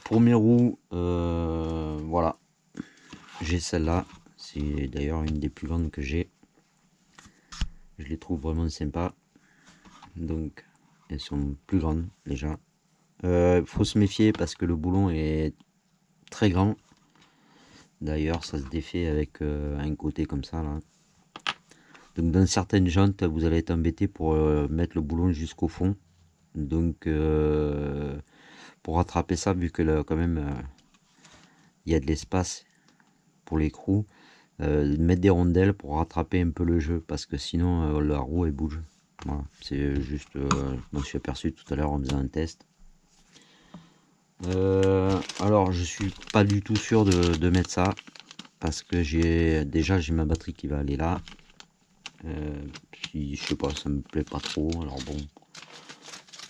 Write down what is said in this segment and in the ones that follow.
Pour mes roues, voilà, j'ai celle-là. C'est d'ailleurs une des plus grandes que j'ai. Je les trouve vraiment sympas. Donc, elles sont plus grandes déjà. Faut se méfier parce que le boulon est très grand. D'ailleurs, ça se défait avec un côté comme ça là. Donc, dans certaines jantes, vous allez être embêté pour mettre le boulon jusqu'au fond. Donc, pour rattraper ça, vu que là, quand même, il y a de l'espace pour l'écrou, mettre des rondelles pour rattraper un peu le jeu, parce que sinon, la roue elle bouge. Voilà, c'est juste, je m'en suis aperçu tout à l'heure en faisant un test. Alors, je suis pas du tout sûr de mettre ça, parce que j'ai ma batterie qui va aller là. Puis, je sais pas, ça me plaît pas trop. Alors bon,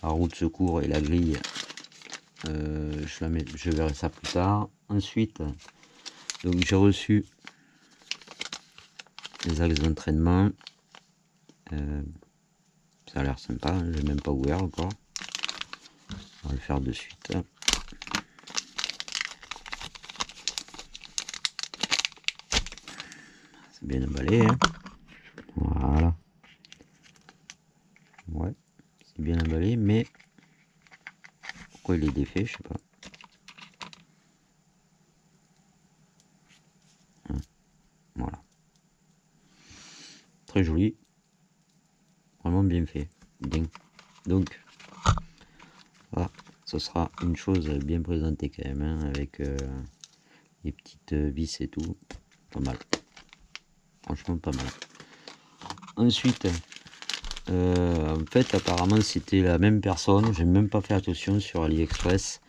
la roue de secours et la grille, je verrai ça plus tard. Ensuite, donc j'ai reçu les axes d'entraînement. Ça a l'air sympa, hein, je l'ai même pas ouvert encore. On va le faire de suite. C'est bien emballé, hein. Voilà. Ouais, c'est bien emballé, mais pourquoi il est défait, je sais pas. Voilà. Très joli. Vraiment bien fait. Bien. Donc, voilà, ce sera une chose bien présentée quand même, hein, avec les petites vis et tout. Pas mal. Franchement, pas mal. Ensuite, en fait, apparemment, c'était la même personne. J'ai même pas fait attention sur AliExpress.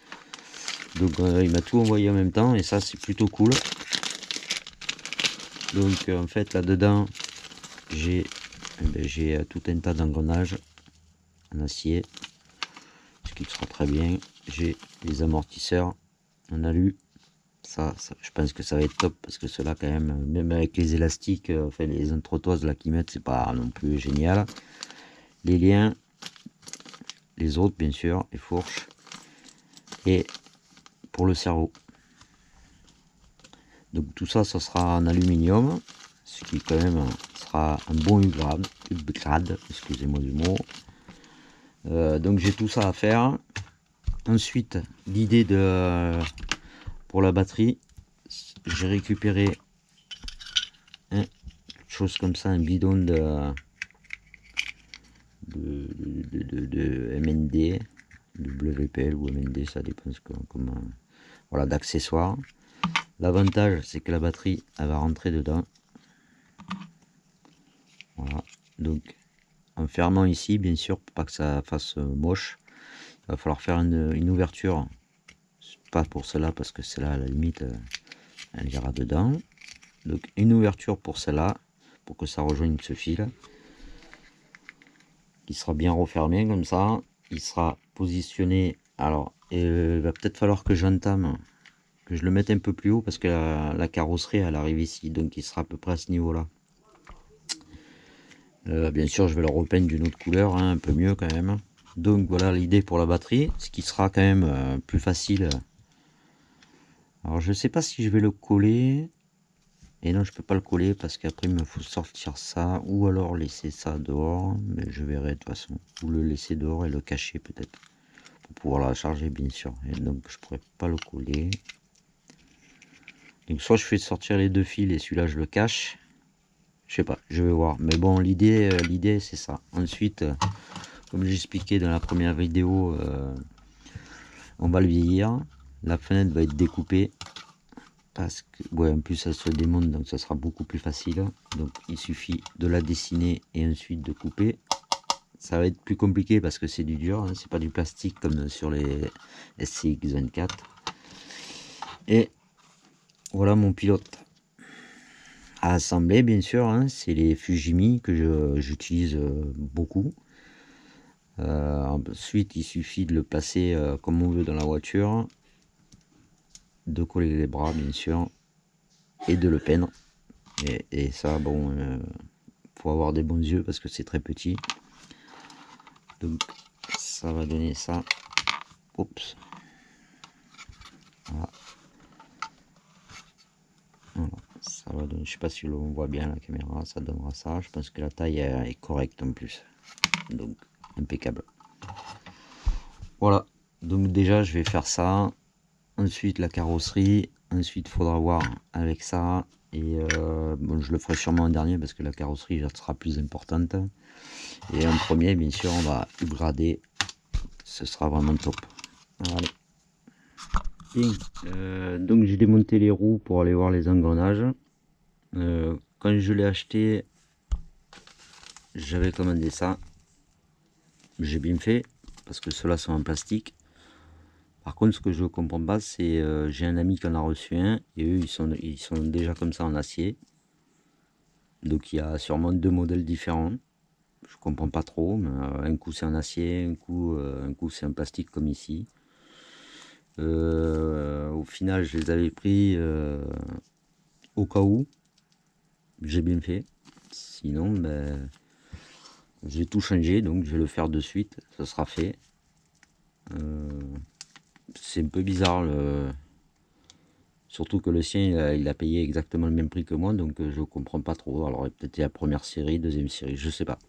Donc, il m'a tout envoyé en même temps, et ça, c'est plutôt cool. Donc, en fait, là-dedans, j'ai tout un tas d'engrenages en acier, ce qui sera très bien. J'ai les amortisseurs en alu. Ça, je pense que ça va être top, parce que cela quand même avec les élastiques, enfin les entretoises là qu'ils mettent, c'est pas non plus génial. Les liens, les autres bien sûr, les fourches, et pour le cerveau. Donc tout ça, ça sera en aluminium, ce qui quand même sera un bon upgrade, excusez-moi du mot. Donc j'ai tout ça à faire. Ensuite, l'idée pour la batterie, j'ai récupéré quelque chose comme ça, un bidon de MND, WPL ou MND, ça dépend comment, voilà, d'accessoires. L'avantage, c'est que la batterie, elle va rentrer dedans. Voilà, donc en fermant ici, bien sûr, pour pas que ça fasse moche, il va falloir faire une ouverture, pas pour celle-là, parce que celle-là, à la limite, elle ira dedans. Donc une ouverture pour celle-là, pour que ça rejoigne ce fil, qui sera bien refermé comme ça. Il sera positionné. Alors, il va peut-être falloir que j'entame, que je le mette un peu plus haut, parce que la carrosserie, elle arrive ici, donc il sera à peu près à ce niveau-là. Bien sûr, je vais le repeindre d'une autre couleur, hein, un peu mieux quand même. Donc voilà l'idée pour la batterie, ce qui sera quand même plus facile. Alors je sais pas si je vais le coller. Et non, je peux pas le coller parce qu'après il me faut sortir ça, ou alors laisser ça dehors, mais je verrai de toute façon. Ou le laisser dehors et le cacher peut-être, pour pouvoir la charger bien sûr. Et donc je pourrais pas le coller. Donc soit je fais sortir les deux fils et celui-là je le cache. Je sais pas, je vais voir. Mais bon, l'idée c'est ça. Ensuite, comme j'expliquais dans la première vidéo, on va le vieillir. La fenêtre va être découpée. Parce que, ouais, en plus elle se démonte, donc ça sera beaucoup plus facile. Donc il suffit de la dessiner et ensuite de couper. Ça va être plus compliqué parce que c'est du dur, hein, c'est pas du plastique comme sur les SCX24. Et voilà mon pilote à assembler, bien sûr, hein, c'est les Fujimi que j'utilise beaucoup. Ensuite il suffit de le placer comme on veut dans la voiture, de coller les bras bien sûr, et de le peindre. Et ça, bon, faut avoir des bons yeux parce que c'est très petit. Donc ça va donner ça. Oups. Voilà. Voilà. Ça va donner, je sais pas si on voit bien la caméra, ça donnera ça. Je pense que la taille est correcte en plus. Donc impeccable. Voilà. Donc déjà je vais faire ça. Ensuite la carrosserie. Ensuite il faudra voir avec ça. Et bon, je le ferai sûrement en dernier parce que la carrosserie sera plus importante. Et en premier, bien sûr, on va upgrader. Ce sera vraiment top. Allez. Bien. Donc j'ai démonté les roues pour aller voir les engrenages. Quand je l'ai acheté, j'avais commandé ça. J'ai bien fait parce que ceux-là sont en plastique. Par contre, ce que je ne comprends pas, c'est j'ai un ami qui en a reçu un et eux ils sont déjà comme ça en acier. Donc il y a sûrement deux modèles différents. Je comprends pas trop, mais un coup c'est en acier, un coup c'est en plastique comme ici. Au final, je les avais pris au cas où. J'ai bien fait. Sinon, ben, j'ai tout changé, donc je vais le faire de suite. Ça sera fait. C'est un peu bizarre, surtout que le sien, il a payé exactement le même prix que moi, donc je comprends pas trop. Alors peut-être la première série, deuxième série, je sais pas.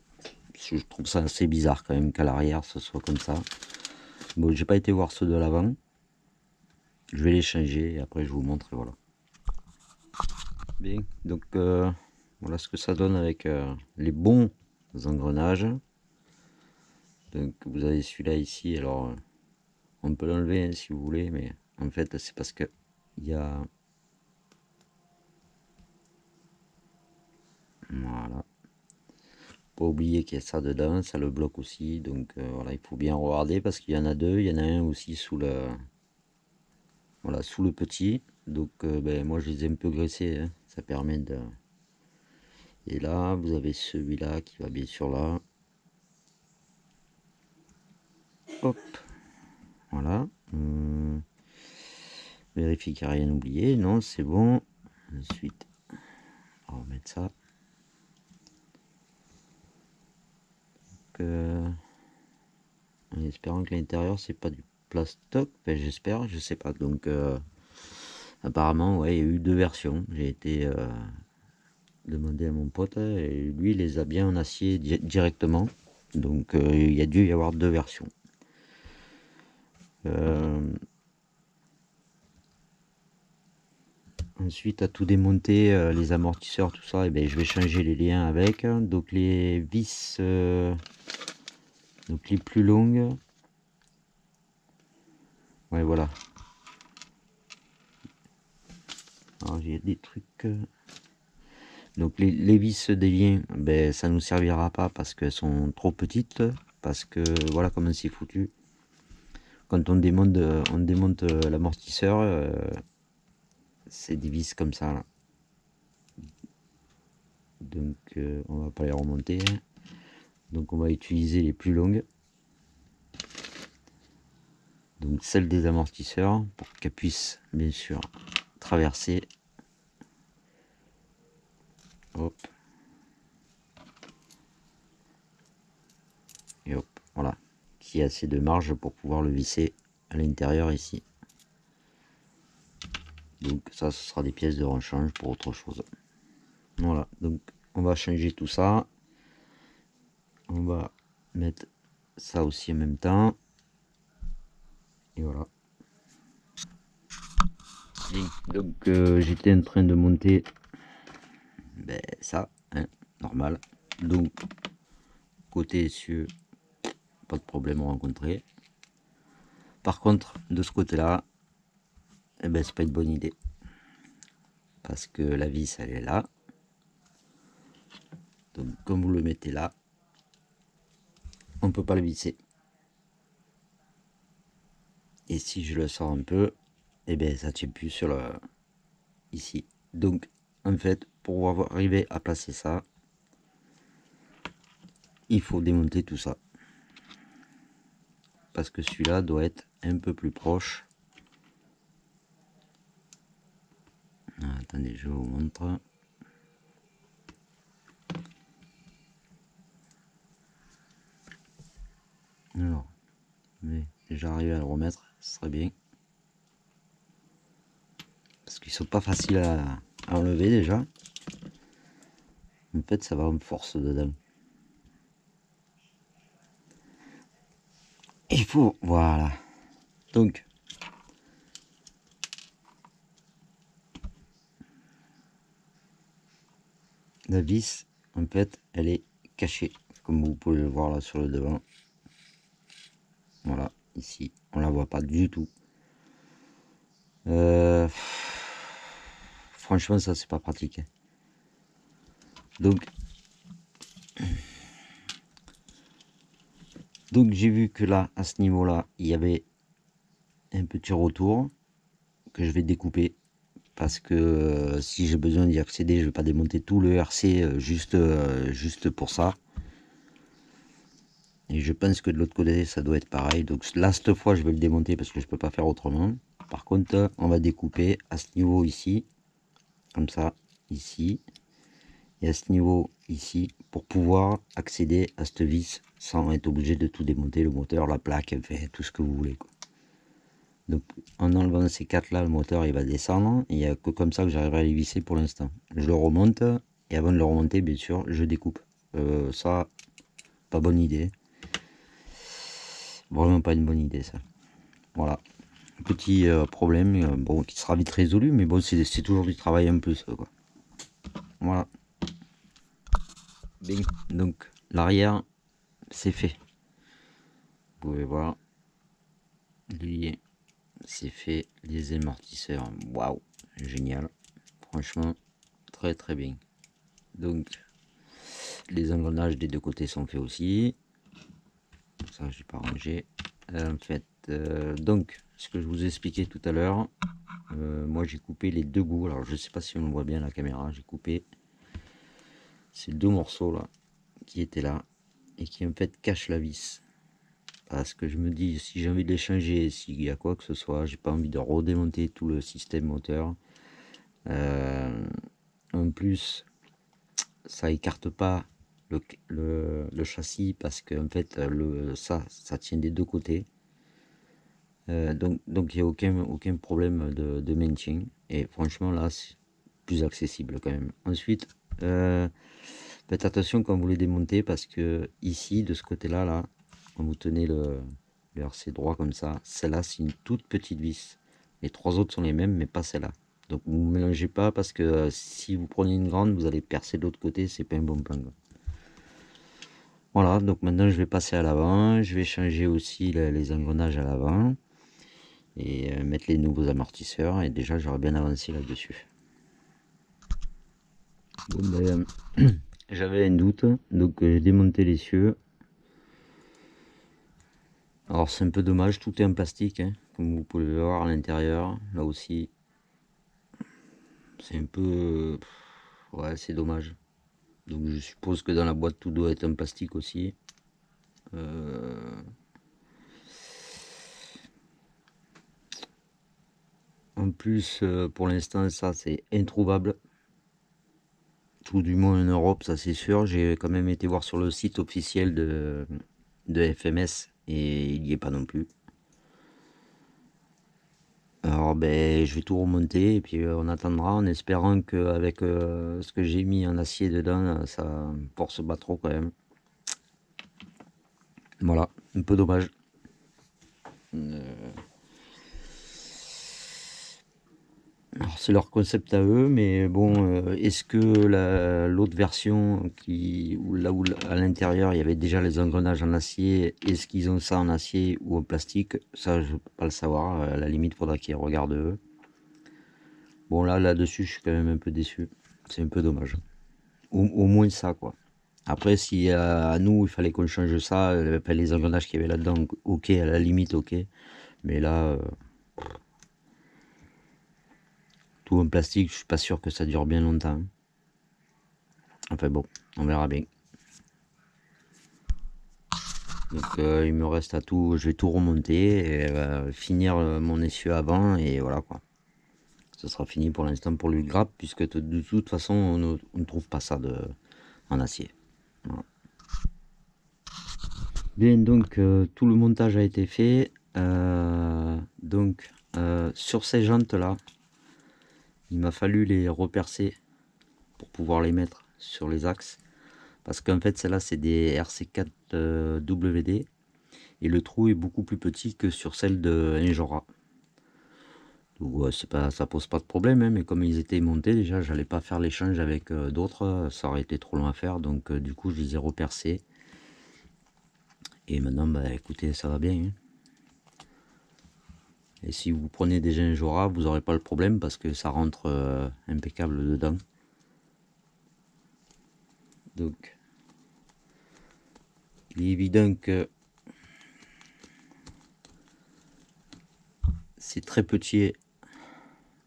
Je trouve ça assez bizarre quand même qu'à l'arrière, ce soit comme ça. Bon, j'ai pas été voir ceux de l'avant. Je vais les changer et après je vous montre, et voilà. Bien, donc voilà ce que ça donne avec les bons engrenages. Donc vous avez celui-là ici, alors on peut l'enlever hein, si vous voulez, mais en fait c'est parce que il y a, voilà, pas oublier qu'il y a ça dedans, ça le bloque aussi, donc voilà, il faut bien regarder parce qu'il y en a deux, il y en a un aussi sous le, voilà, sous le petit, donc ben, moi je les ai un peu graissés, hein, ça permet de, et là vous avez celui-là qui va bien sûr là, hop, voilà. Vérifie qu'il n'y a rien oublié. Non, c'est bon. Ensuite, on va remettre ça. En espérant que l'intérieur, c'est pas du plastoc. Enfin, j'espère, je sais pas. Donc, apparemment, ouais, il y a eu deux versions. J'ai été demander à mon pote et lui, il les a bien en acier directement. Donc, il y a dû y avoir deux versions. Ensuite, à tout démonter, les amortisseurs, tout ça, et ben, je vais changer les liens avec. Donc, les vis, donc les plus longues. Ouais, voilà. Alors, j'ai des trucs. Donc, les vis des liens, ben, ça nous servira pas parce qu'elles sont trop petites. Parce que voilà comment c'est foutu. Quand on démonte l'amortisseur, c'est des vis comme ça. Là. Donc, on va pas les remonter. Donc, on va utiliser les plus longues. Donc, celles des amortisseurs pour qu'elles puissent, bien sûr, traverser. Hop. Et hop, voilà. Qui a assez de marge pour pouvoir le visser à l'intérieur ici. Donc ça, ce sera des pièces de rechange pour autre chose. Voilà, donc on va changer tout ça. On va mettre ça aussi en même temps. Et voilà. Donc j'étais en train de monter ben, ça, hein, normal. Donc côté essieu, pas de problème rencontré. Par contre, de ce côté-là, eh ben, c'est pas une bonne idée. Parce que la vis, elle est là. Donc comme vous le mettez là, on peut pas le visser. Et si je le sors un peu, et bien ça tient plus sur le ici. Donc en fait, pour arriver à placer ça, il faut démonter tout ça. Parce que celui-là doit être un peu plus proche. Ah, attendez, je vous montre. Alors, mais j'arrive à le remettre, ce serait bien. parce qu'ils sont pas faciles à enlever déjà. En fait, ça va en force dedans. Il faut, voilà. Donc, la vis, en fait, elle est cachée, comme vous pouvez le voir là sur le devant. Voilà, ici, on la voit pas du tout. Franchement, ça, c'est pas pratique. Donc j'ai vu que là, à ce niveau-là, il y avait un petit retour que je vais découper. Parce que si j'ai besoin d'y accéder, je vais pas démonter tout le RC juste pour ça. Et je pense que de l'autre côté, ça doit être pareil. Donc là, cette fois, je vais le démonter parce que je peux pas faire autrement. Par contre, on va découper à ce niveau ici, comme ça, ici, et à ce niveau ici, pour pouvoir accéder à cette vis sans être obligé de tout démonter, le moteur, la plaque, enfin, tout ce que vous voulez, quoi. Donc en enlevant ces quatre là, le moteur il va descendre, et il n'y a que comme ça que j'arriverai à les visser pour l'instant. Je le remonte, et avant de le remonter, bien sûr, je découpe. Ça, pas bonne idée. Vraiment pas une bonne idée ça. Voilà. Petit problème, bon, qui sera vite résolu, mais bon, c'est toujours du travail en plus, quoi. Voilà. Bing. Donc l'arrière, c'est fait. Vous pouvez voir. Lui, c'est fait. Les amortisseurs, waouh, génial. Franchement, très très bien. Donc les engrenages des deux côtés sont faits aussi. Ça, j'ai pas rangé. En fait, donc ce que je vous ai expliqué tout à l'heure, moi j'ai coupé les deux bouts. Alors je sais pas si on le voit bien à la caméra. J'ai coupé ces deux morceaux là qui étaient là et qui en fait cachent la vis. Parce que je me dis, si j'ai envie de les changer, s'il y a quoi que ce soit, j'ai pas envie de redémonter tout le système moteur. En plus, ça écarte pas le châssis parce que en fait ça tient des deux côtés. Donc il n'y a aucun problème de maintien. Et franchement là c'est plus accessible quand même. Ensuite, faites attention quand vous les démontez parce que ici de ce côté là, quand vous tenez le RC droit comme ça, celle-là c'est une toute petite vis. Les trois autres sont les mêmes mais pas celle-là. Donc vous ne mélangez pas parce que si vous prenez une grande, vous allez percer de l'autre côté, c'est pas un bon plan. Voilà, donc maintenant je vais passer à l'avant, je vais changer aussi les engrenages à l'avant et mettre les nouveaux amortisseurs et déjà j'aurais bien avancé là-dessus. Bon, ben, j'avais un doute, donc j'ai démonté l'essieu. Alors c'est un peu dommage, tout est en plastique, hein, comme vous pouvez le voir à l'intérieur, là aussi. C'est un peu... ouais, c'est dommage. Donc je suppose que dans la boîte tout doit être en plastique aussi. En plus, pour l'instant, ça c'est introuvable. Tout du moins en Europe, ça c'est sûr. J'ai quand même été voir sur le site officiel de FMS et il n'y est pas non plus. Alors ben je vais tout remonter et puis on attendra en espérant qu'avec ce que j'ai mis en acier dedans, ça force pas trop quand même. Voilà, un peu dommage. Alors c'est leur concept à eux, mais bon, est-ce que l'autre version où à l'intérieur il y avait déjà les engrenages en acier, est-ce qu'ils ont ça en acier ou en plastique? Ça je peux pas le savoir, à la limite faudra qu'ils regardent eux. Bon là-dessus je suis quand même un peu déçu, c'est un peu dommage. Au moins ça quoi. Après si à nous il fallait qu'on change ça, les engrenages qu'il y avait là-dedans, ok, à la limite ok, mais là... tout en plastique, je suis pas sûr que ça dure bien longtemps. Enfin bon, on verra bien. Donc il me reste à tout, je vais tout remonter et finir mon essieu avant et voilà quoi. Ce sera fini pour l'instant pour le grappe puisque de toute façon on ne trouve pas ça en acier. Voilà. Bien, donc tout le montage a été fait. Donc sur ces jantes là, il m'a fallu les repercer pour pouvoir les mettre sur les axes. Parce qu'en fait, celle-là, c'est des RC4 WD. Et le trou est beaucoup plus petit que sur celle de Injora. Donc ouais, ça pose pas de problème, hein, mais comme ils étaient montés, déjà, j'allais pas faire l'échange avec d'autres. Ça aurait été trop long à faire. Donc du coup, je les ai repercés. Et maintenant, bah écoutez, ça va bien. Hein. Et si vous prenez des Injora, vous n'aurez pas le problème parce que ça rentre impeccable dedans. Donc, il est évident que c'est très petit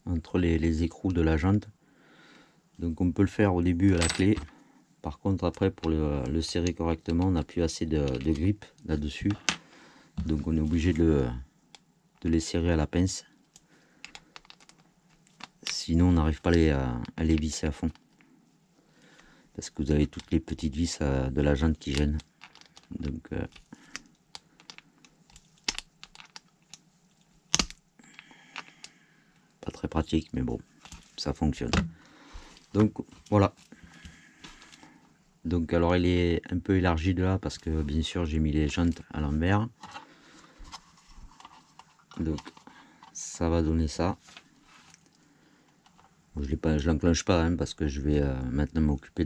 entre les écrous de la jante. Donc on peut le faire au début à la clé. Par contre après pour le serrer correctement, on n'a plus assez de grip là-dessus. Donc on est obligé de les serrer à la pince. Sinon on n'arrive pas à les visser à fond. Parce que vous avez toutes les petites vis de la jante qui gênent. Donc pas très pratique, mais bon, ça fonctionne. Donc voilà. Donc alors il est un peu élargi de là parce que bien sûr j'ai mis les jantes à l'envers. Donc ça va donner ça. Je l'enclenche pas hein, parce que je vais maintenant m'occuper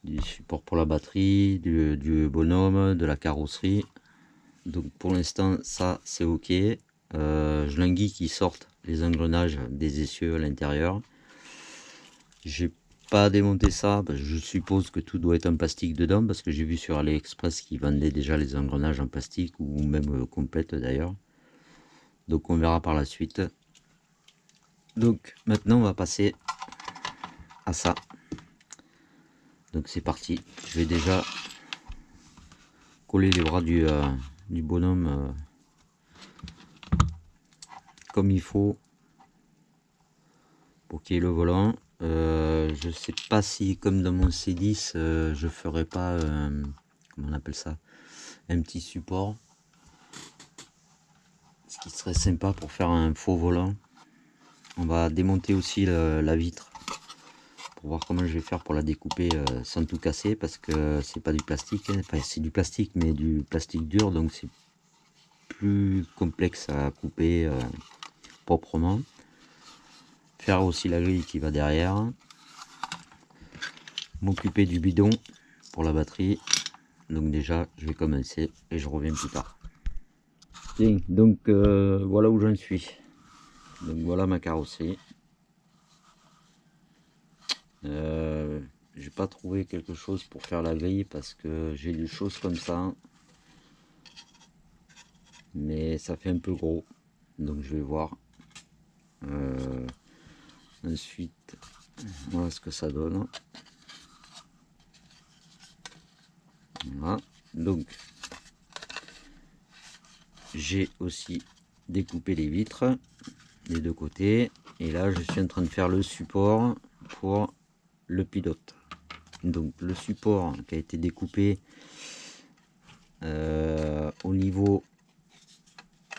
du support pour la batterie, du bonhomme, de la carrosserie. Donc pour l'instant ça c'est ok. Je languis qui sortent les engrenages des essieux à l'intérieur. J'ai pas démonté ça, je suppose que tout doit être en plastique dedans parce que j'ai vu sur AliExpress qu'ils vendaient déjà les engrenages en plastique ou même complètes d'ailleurs. Donc on verra par la suite. Donc maintenant on va passer à ça. Donc c'est parti. Je vais déjà coller les bras du bonhomme comme il faut pour qu'il y ait le volant. Je sais pas si comme dans mon C10 je ferai pas comment on appelle ça, un petit support, ce qui serait sympa pour faire un faux volant. On va démonter aussi la vitre pour voir comment je vais faire pour la découper sans tout casser parce que c'est pas du plastique, hein. Enfin c'est du plastique mais du plastique dur, donc c'est plus complexe à couper proprement. Faire aussi la grille qui va derrière, m'occuper du bidon pour la batterie. Donc déjà je vais commencer et je reviens plus tard. Bien, donc voilà où j'en suis. Donc voilà ma carrosserie. J'ai pas trouvé quelque chose pour faire la grille parce que j'ai des choses comme ça, mais ça fait un peu gros, donc je vais voir. Ensuite voilà ce que ça donne. Voilà, donc j'ai aussi découpé les vitres des deux côtés et là je suis en train de faire le support pour le pilote. Donc le support qui a été découpé au niveau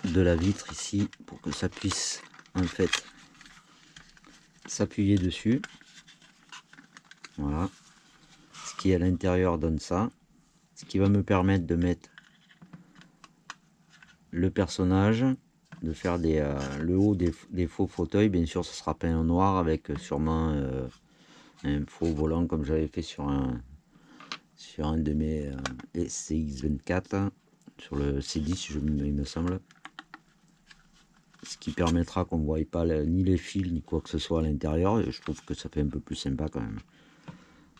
de la vitre ici pour que ça puisse en fait s'appuyer dessus. Voilà, ce qui est à l'intérieur donne ça, ce qui va me permettre de mettre le personnage, de faire le haut des faux fauteuils. Bien sûr ce sera peint en noir avec sûrement un faux volant comme j'avais fait sur un de mes SCX24, sur le C10 il me semble, ce qui permettra qu'on ne voie pas ni les fils ni quoi que ce soit à l'intérieur, et je trouve que ça fait un peu plus sympa quand même.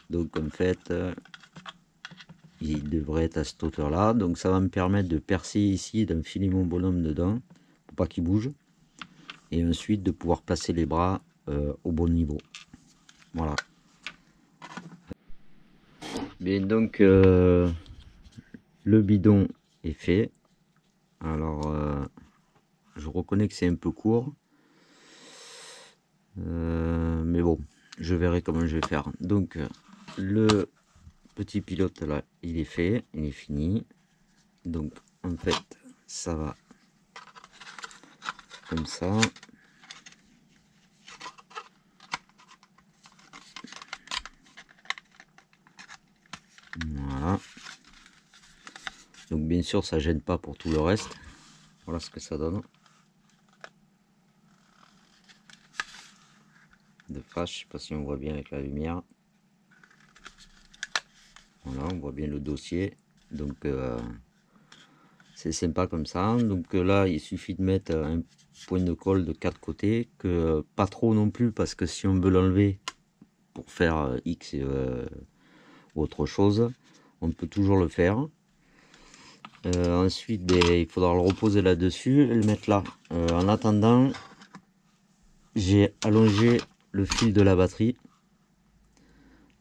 Donc en fait il devrait être à cette hauteur là, donc ça va me permettre de percer ici et d'enfiler mon bonhomme dedans pour pas qu'il bouge, et ensuite de pouvoir placer les bras au bon niveau. Voilà. Mais donc le bidon est fait. Alors je reconnais que c'est un peu court, mais bon, je verrai comment je vais faire. Donc le petit pilote là il est fait, il est fini. Donc en fait ça va comme ça. sûr, ça gêne pas pour tout le reste. Voilà ce que ça donne. De face, je sais pas si on voit bien avec la lumière. Voilà, on voit bien le dossier. Donc c'est sympa comme ça. Donc là, il suffit de mettre un point de colle de 4 côtés, que pas trop non plus, parce que si on veut l'enlever pour faire X ou autre chose, on peut toujours le faire. Ensuite, il faudra le reposer là-dessus et le mettre là. En attendant, j'ai allongé le fil de la batterie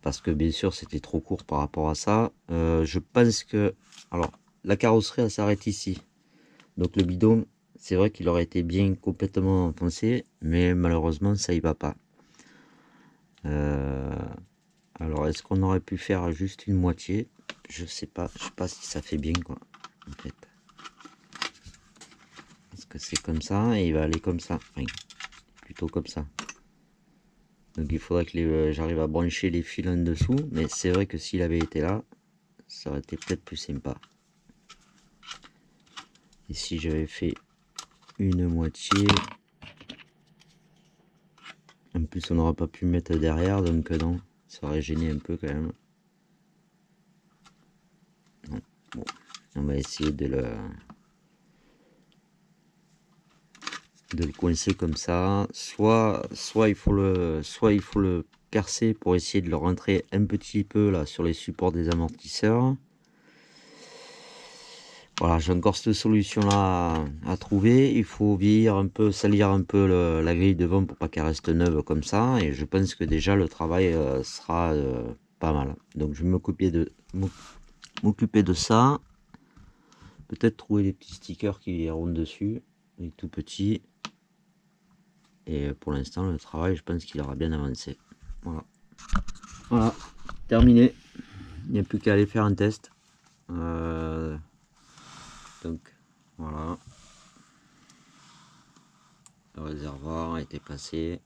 parce que bien sûr c'était trop court par rapport à ça. Je pense que, alors, la carrosserie elle s'arrête ici, donc le bidon, c'est vrai qu'il aurait été bien complètement enfoncé, mais malheureusement ça y va pas. Alors est-ce qu'on aurait pu faire juste une moitié? Je sais pas si ça fait bien quoi en fait. Parce que c'est comme ça et il va aller comme ça, enfin, plutôt comme ça. Donc il faudrait que j'arrive à brancher les fils en dessous, mais c'est vrai que s'il avait été là, ça aurait été peut-être plus sympa. Et si j'avais fait une moitié, en plus on n'aurait pas pu mettre derrière, donc non, ça aurait gêné un peu quand même. Non. Bon, on va essayer de le coincer comme ça. Soit il faut le percer pour essayer de le rentrer un petit peu là sur les supports des amortisseurs. Voilà, j'ai encore cette solution là à trouver. Il faut vieillir un peu, salir un peu la grille devant pour pas qu'elle reste neuve comme ça. Et je pense que déjà le travail sera pas mal. Donc je vais m'occuper de ça. Peut-être trouver des petits stickers qui iront dessus, les tout petits. Et pour l'instant le travail, je pense qu'il aura bien avancé. Voilà, terminé. Il n'y a plus qu'à aller faire un test. Donc voilà, le réservoir a été passé.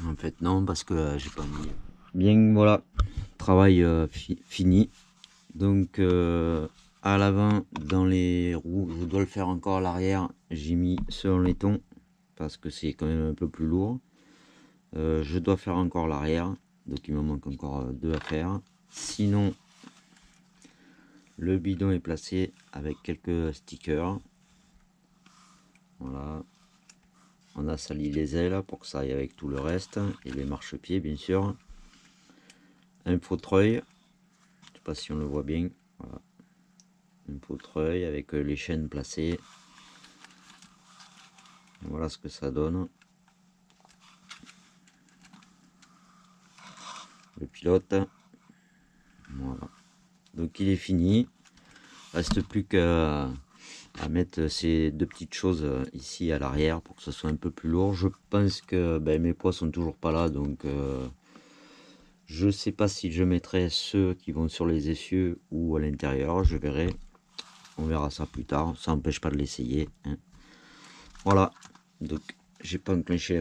En fait non, parce que j'ai pas mis. Bien, voilà, travail fini. Donc à l'avant, dans les roues, je dois le faire encore à l'arrière. J'ai mis selon les tons parce que c'est quand même un peu plus lourd. Je dois faire encore l'arrière, donc il me manque encore deux à faire. Sinon, le bidon est placé avec quelques stickers. Voilà, on a sali les ailes pour que ça aille avec tout le reste et les marchepieds bien sûr. Un fauteuil, je sais pas si on le voit bien. Voilà, un fauteuil avec les chaînes placées. Voilà ce que ça donne. Le pilote. Voilà. Donc il est fini. Reste plus qu'à mettre ces deux petites choses ici à l'arrière pour que ce soit un peu plus lourd. Je pense que mes poids sont toujours pas là, donc je sais pas si je mettrai ceux qui vont sur les essieux ou à l'intérieur. Je verrai. On verra ça plus tard. Ça n'empêche pas de l'essayer. Hein. Voilà. Donc j'ai pas enclenché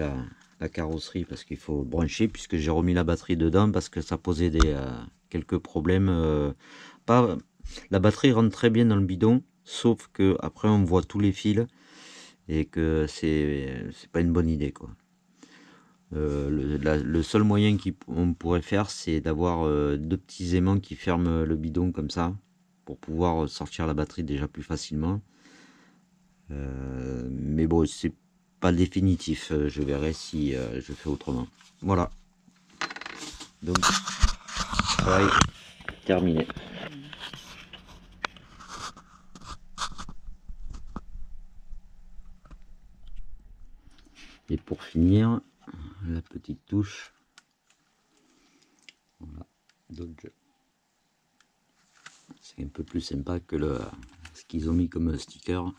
la carrosserie parce qu'il faut brancher, puisque j'ai remis la batterie dedans parce que ça posait quelques problèmes. Pas, la batterie rentre très bien dans le bidon, sauf que après on voit tous les fils et que c'est pas une bonne idée quoi. Le seul moyen qu'on pourrait faire, c'est d'avoir deux petits aimants qui ferment le bidon comme ça pour pouvoir sortir la batterie déjà plus facilement. Mais bon, c'est pas définitif. Je verrai si je fais autrement. Voilà. Donc, travail terminé. Et pour finir, la petite touche. Voilà. Donc, c'est un peu plus sympa que ce qu'ils ont mis comme sticker.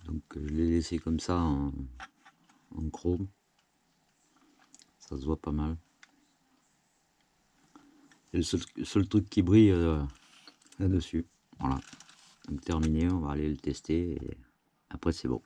Donc, je l'ai laissé comme ça en chrome. Ça se voit pas mal. C'est le seul truc qui brille là-dessus. Voilà. Donc terminé, on va aller le tester et après c'est bon.